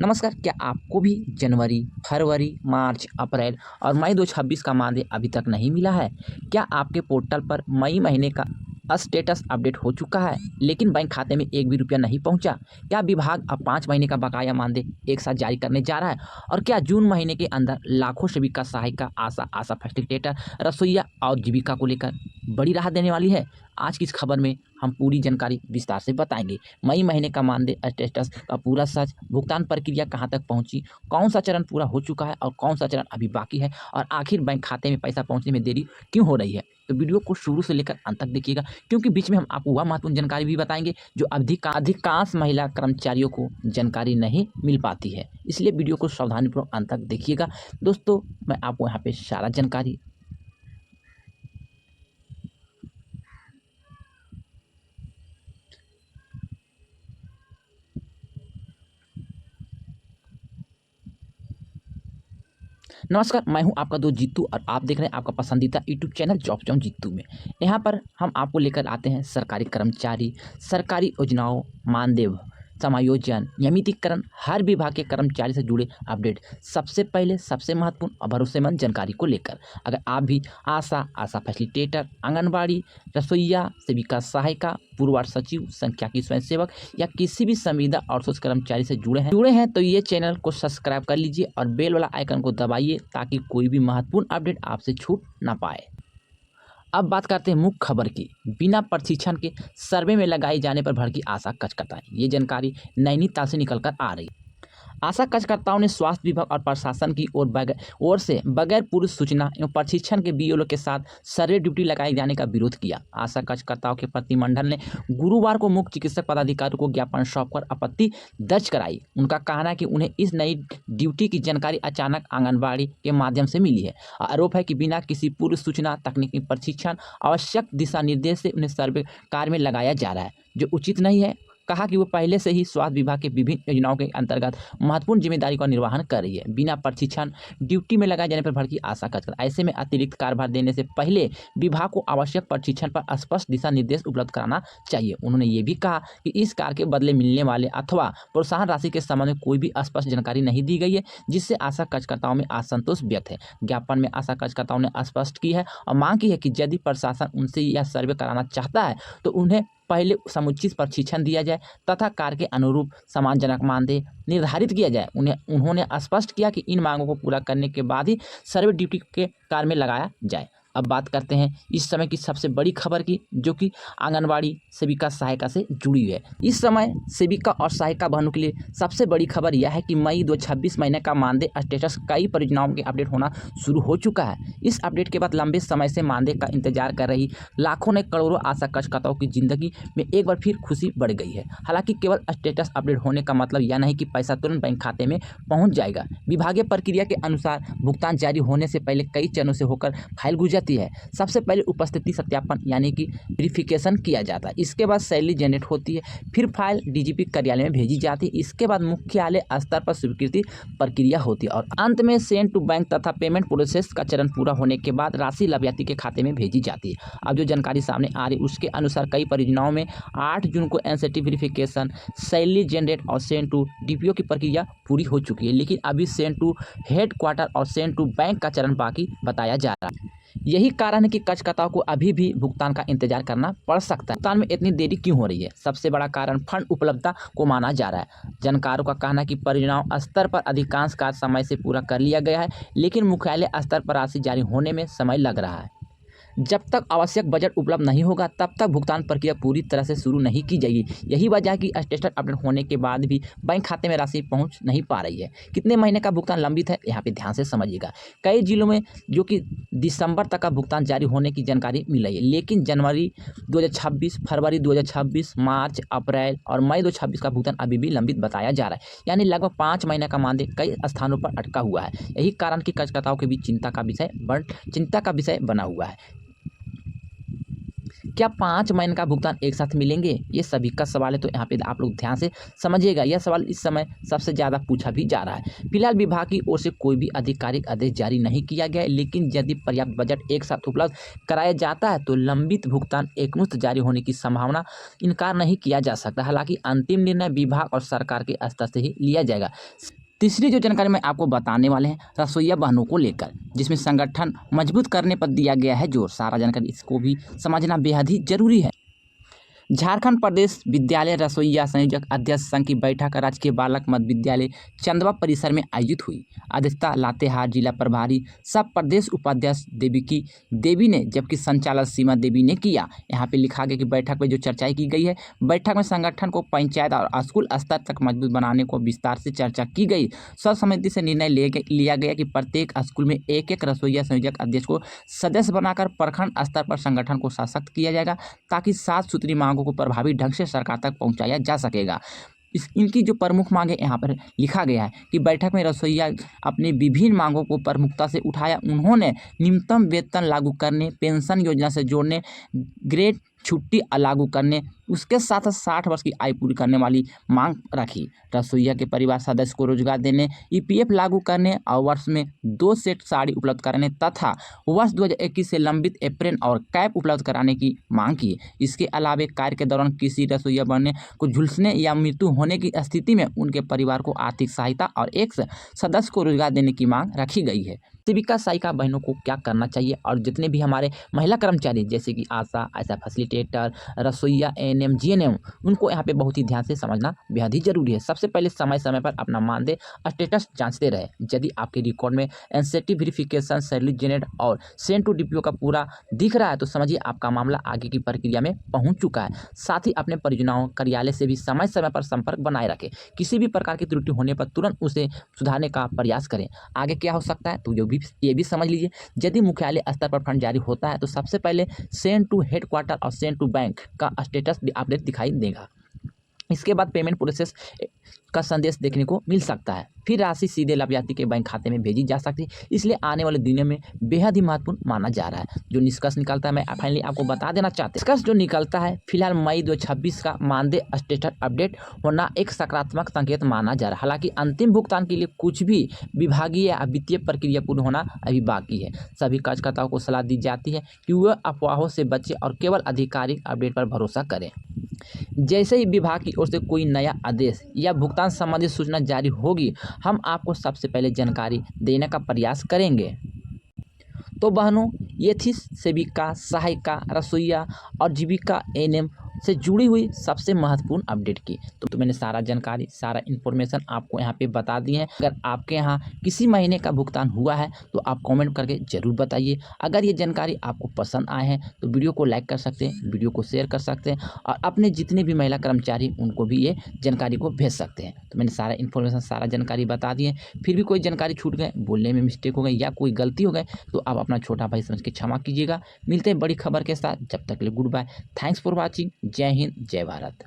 नमस्कार, क्या आपको भी जनवरी, फरवरी, मार्च, अप्रैल और मई 2026 का मानदेय अभी तक नहीं मिला है? क्या आपके पोर्टल पर मई महीने का स्टेटस अपडेट हो चुका है, लेकिन बैंक खाते में एक भी रुपया नहीं पहुंचा? क्या विभाग अब 5 महीने का बकाया मानदेय एक साथ जारी करने जा रहा है? और क्या जून महीने के अंदर लाखों सेविका सहायिका, आशा फैसिलिटेटर, रसोइया और जीविका को लेकर बड़ी राहत देने वाली है? आज की इस खबर में हम पूरी जानकारी विस्तार से बताएंगे। मई महीने का मानदेय स्टेटस का पूरा सच, भुगतान प्रक्रिया कहां तक पहुंची, कौन सा चरण पूरा हो चुका है और कौन सा चरण अभी बाकी है, और आखिर बैंक खाते में पैसा पहुंचने में देरी क्यों हो रही है। तो वीडियो को शुरू से लेकर अंत तक देखिएगा, क्योंकि बीच में हम आपको वह महत्वपूर्ण जानकारी भी बताएंगे जो अधिकांश महिला कर्मचारियों को जानकारी नहीं मिल पाती है। इसलिए वीडियो को सावधानीपूर्वक अंत तक देखिएगा। दोस्तों, मैं आपको यहाँ पे सारा जानकारी नमस्कार, मैं हूं आपका दोस्त जीतू और आप देख रहे हैं आपका पसंदीदा यूट्यूब चैनल जॉब जॉन जीतू में। यहां पर हम आपको लेकर आते हैं सरकारी कर्मचारी, सरकारी योजनाओं, मानदेय समायोजन, नियमितीकरण, हर विभाग के कर्मचारी से जुड़े अपडेट सबसे पहले, सबसे महत्वपूर्ण और भरोसेमंद जानकारी को लेकर। अगर आप भी आशा फैसिलिटेटर, आंगनबाड़ी, रसोइया, सेविका सहायिका, पूर्व सचिव, सांख्यिकी स्वयंसेवक या किसी भी संविदा आउटसोर्स कर्मचारी से जुड़े हैं तो ये चैनल को सब्सक्राइब कर लीजिए और बेल वाला आइकन को दबाइए ताकि कोई भी महत्वपूर्ण अपडेट आपसे छूट ना पाए। अब बात करते हैं मुख्य खबर की। बिना प्रशिक्षण के सर्वे में लगाए जाने पर भड़की आशा कार्यकर्ता। ये जानकारी नैनीताल से निकलकर आ रही। आशा कार्यकर्ताओं ने स्वास्थ्य विभाग और प्रशासन की ओर से बगैर पूर्व सूचना एवं प्रशिक्षण के बीएलओ के साथ सर्वे ड्यूटी लगाए जाने का विरोध किया। आशा कार्यकर्ताओं के प्रतिनिधिमंडल ने गुरुवार को मुख्य चिकित्सक पदाधिकारी को ज्ञापन सौंपकर आपत्ति दर्ज कराई। उनका कहना है कि उन्हें इस नई ड्यूटी की जानकारी अचानक आंगनबाड़ी के माध्यम से मिली है। आरोप है कि बिना किसी पूर्व सूचना, तकनीकी प्रशिक्षण, आवश्यक दिशा निर्देश से उन्हें सर्वे कार्य में लगाया जा रहा है, जो उचित नहीं है। कहा कि वो पहले से ही स्वास्थ्य विभाग के विभिन्न योजनाओं के अंतर्गत महत्वपूर्ण जिम्मेदारी का निर्वहन कर रही है। बिना प्रशिक्षण ड्यूटी में लगाए जाने पर भड़की आशा कार्यकर्ता। ऐसे में अतिरिक्त कार्यभार देने से पहले विभाग को आवश्यक प्रशिक्षण पर स्पष्ट दिशा निर्देश उपलब्ध कराना चाहिए। उन्होंने ये भी कहा कि इस कार्य के बदले मिलने वाले अथवा प्रोत्साहन राशि के संबंध में कोई भी स्पष्ट जानकारी नहीं दी गई है, जिससे आशा कार्यकर्ताओं में असंतोष व्यक्त है। ज्ञापन में आशा कार्यकर्ताओं ने स्पष्ट की है और मांग की है कि यदि प्रशासन उनसे यह सर्वे कराना चाहता है तो उन्हें पहले समुचित प्रशिक्षण दिया जाए तथा कार्य के अनुरूप सम्मानजनक मानदेय निर्धारित किया जाए। उन्होंने स्पष्ट किया कि इन मांगों को पूरा करने के बाद ही सर्वे ड्यूटी के कार्य में लगाया जाए। अब बात करते हैं इस समय की सबसे बड़ी खबर की, जो कि आंगनबाड़ी सेविका सहायिका से जुड़ी हुई है। इस समय सेविका और सहायिका बहनों के लिए सबसे बड़ी खबर यह है कि मई 2026 महीने का मानदेय स्टेटस कई परियोजनाओं के अपडेट होना शुरू हो चुका है। इस अपडेट के बाद लंबे समय से मानदेय का इंतजार कर रही लाखों ने करोड़ों आशा कार्यकर्ताओं की जिंदगी में एक बार फिर खुशी बढ़ गई है। हालांकि केवल स्टेटस अपडेट होने का मतलब यह नहीं कि पैसा तुरंत बैंक खाते में पहुंच जाएगा। विभागीय प्रक्रिया के अनुसार भुगतान जारी होने से पहले कई चरणों से होकर फाइल गुजरती है। सबसे पहले उपस्थिति सत्यापन यानी कि वेरिफिकेशन किया जाता है। इसके बाद सैलरी जनरेट होती है, फिर फाइल डीजीपी कार्यालय में भेजी जाती है। इसके बाद मुख्यालय स्तर पर स्वीकृति प्रक्रिया होती है और अंत में सेंड टू बैंक तथा पेमेंट प्रोसेस का चरण पूरा होने के बाद राशि लाभार्थी के खाते में भेजी जाती है। अब जो जानकारी सामने आ रही है उसके अनुसार कई परियोजनाओं में 8 जून को एनसीटी वेरिफिकेशन, सैलरी जनरेट और सेंड टू डीपीओ की प्रक्रिया पूरी हो चुकी है, लेकिन अभी सेंड टू हेडक्वार्टर और सेंड टू बैंक का चरण बाकी बताया जा रहा है। यही कारण है कि कार्यकर्ताओं को अभी भी भुगतान का इंतजार करना पड़ सकता है। भुगतान में इतनी देरी क्यों हो रही है? सबसे बड़ा कारण फंड उपलब्धता को माना जा रहा है। जानकारों का कहना है कि परियोजनाओं स्तर पर अधिकांश कार्य समय से पूरा कर लिया गया है, लेकिन मुख्यालय स्तर पर राशि जारी होने में समय लग रहा है। जब तक आवश्यक बजट उपलब्ध नहीं होगा तब तक भुगतान प्रक्रिया पूरी तरह से शुरू नहीं की जाएगी। यही वजह है कि स्टेटस अपडेट होने के बाद भी बैंक खाते में राशि पहुंच नहीं पा रही है। कितने महीने का भुगतान लंबित है, यहाँ पे ध्यान से समझिएगा। कई जिलों में जो कि दिसंबर तक का भुगतान जारी होने की जानकारी मिल रही है, लेकिन जनवरी 2026, फरवरी 2026, मार्च, अप्रैल और मई 2026 का भुगतान अभी भी लंबित बताया जा रहा है। यानी लगभग 5 महीने का मानदेय कई स्थानों पर अटका हुआ है। यही कारण की कार्यकर्ताओं के बीच चिंता का विषय बना हुआ है। क्या 5 महीने का भुगतान एक साथ मिलेंगे? ये सभी का सवाल है, तो यहाँ पे आप लोग ध्यान से समझिएगा। यह सवाल इस समय सबसे ज़्यादा पूछा भी जा रहा है। फिलहाल विभाग की ओर से कोई भी आधिकारिक आदेश जारी नहीं किया गया है, लेकिन यदि पर्याप्त बजट एक साथ उपलब्ध कराया जाता है तो लंबित भुगतान एकमुश्त जारी होने की संभावना इनकार नहीं किया जा सकता। हालांकि अंतिम निर्णय विभाग और सरकार के स्तर से ही लिया जाएगा। तीसरी जो जानकारी मैं आपको बताने वाले हैं रसोइया बहनों को लेकर, जिसमें संगठन मजबूत करने पर दिया गया है जोर। सारा जानकारी इसको भी समझना बेहद ही जरूरी है। झारखंड प्रदेश विद्यालय रसोइया संयोजक अध्यक्ष संघ की बैठक राजकीय बालक मध्य विद्यालय चंदवा परिसर में आयोजित हुई। अध्यक्षता लातेहार जिला प्रभारी सब प्रदेश उपाध्यक्ष देविकी देवी ने, जबकि संचालक सीमा देवी ने किया। यहाँ पे लिखा गया कि बैठक में जो चर्चाएं की गई है, बैठक में संगठन को पंचायत और स्कूल स्तर तक मजबूत बनाने को विस्तार से चर्चा की गई। सर्वसम्मति से निर्णय लिया गया कि प्रत्येक स्कूल में एक रसोइया संयोजक अध्यक्ष को सदस्य बनाकर प्रखंड स्तर पर संगठन को सशक्त किया जाएगा, ताकि 7 सूत्री मांगों को प्रभावी ढंग से सरकार तक पहुंचाया जा सकेगा। इनकी जो प्रमुख मांगे यहाँ पर लिखा गया है कि बैठक में रसोइया अपनी विभिन्न मांगों को प्रमुखता से उठाया। उन्होंने न्यूनतम वेतन लागू करने, पेंशन योजना से जोड़ने, ग्रेड छुट्टी लागू करने, उसके साथ 60 वर्ष की आयु पूरी करने वाली मांग रखी। रसोइया के परिवार सदस्य को रोजगार देने, ईपीएफ लागू करने और वर्ष में 2 सेट साड़ी उपलब्ध कराने तथा वर्ष 2021 से लंबित एप्रन और कैप उपलब्ध कराने की मांग की। इसके अलावा कार्य के दौरान किसी रसोइया बनने को झुलसने या मृत्यु होने की स्थिति में उनके परिवार को आर्थिक सहायता और एक सदस्य को रोजगार देने की मांग रखी गई है। सेविका सहायिका बहनों को क्या करना चाहिए, और जितने भी हमारे महिला कर्मचारी जैसे कि आशा, ऐसा फैसिलिटेटर, रसोइया, एएनएम, जीएनएम, उनको यहाँ पे बहुत ही ध्यान से समझना बेहद ही जरूरी है। सबसे पहले समय समय पर अपना मानदेय स्टेटस जांचते रहे। यदि आपके रिकॉर्ड में एनसीटी वेरिफिकेशन, सैलरी जनरेट और सेंड टू डीपीओ का पूरा दिख रहा है तो समझिए आपका मामला आगे की प्रक्रिया में पहुँच चुका है। साथ ही अपने परियोजनाओं कार्यालय से भी समय समय पर संपर्क बनाए रखें। किसी भी प्रकार की त्रुटि होने पर तुरंत उसे सुधारने का प्रयास करें। आगे क्या हो सकता है तो ये भी समझ लीजिए। यदि मुख्यालय स्तर पर फंड जारी होता है तो सबसे पहले सेंड टू हेडक्वार्टर और सेंड टू बैंक का स्टेटस भी अपडेट दिखाई देगा। इसके बाद पेमेंट प्रोसेस का संदेश देखने को मिल सकता है। फिर राशि सीधे लाभार्थी के बैंक खाते में भेजी जा सकती है। इसलिए आने वाले दिनों में बेहद ही महत्वपूर्ण माना जा रहा है। जो निष्कर्ष निकलता है मैं फाइनली आपको बता देना चाहते हैं। निष्कर्ष जो निकलता है, फिलहाल मई 2026 का मानदेय स्टेटस अपडेट होना एक सकारात्मक संकेत माना जा रहा है। हालांकि अंतिम भुगतान के लिए कुछ भी विभागीय या वित्तीय प्रक्रिया पूर्ण होना अभी बाकी है। सभी कार्यकर्ताओं को सलाह दी जाती है कि वह अफवाहों से बचें और केवल आधिकारिक अपडेट पर भरोसा करें। जैसे ही विभाग की ओर से कोई नया आदेश या भुगतान संबंधी सूचना जारी होगी, हम आपको सबसे पहले जानकारी देने का प्रयास करेंगे। तो बहनों, ये थी सेविका, सहायिका, रसोइया और जीविका एएनएम से जुड़ी हुई सबसे महत्वपूर्ण अपडेट की। तो मैंने सारा जानकारी, सारा इन्फॉर्मेशन आपको यहाँ पे बता दी है। अगर आपके यहाँ किसी महीने का भुगतान हुआ है तो आप कमेंट करके ज़रूर बताइए। अगर ये जानकारी आपको पसंद आए हैं तो वीडियो को लाइक कर सकते हैं, वीडियो को शेयर कर सकते हैं और अपने जितने भी महिला कर्मचारी उनको भी ये जानकारी को भेज सकते हैं। तो मैंने सारा इन्फॉर्मेशन, सारा जानकारी बता दी है। फिर भी कोई जानकारी छूट गए, बोलने में मिस्टेक हो गई या कोई गलती हो गई तो आप अपना छोटा भाई समझ के क्षमा कीजिएगा। मिलते हैं बड़ी खबर के साथ, जब तक के लिए good bye. Thanks for watching. जय हिंद, जय भारत।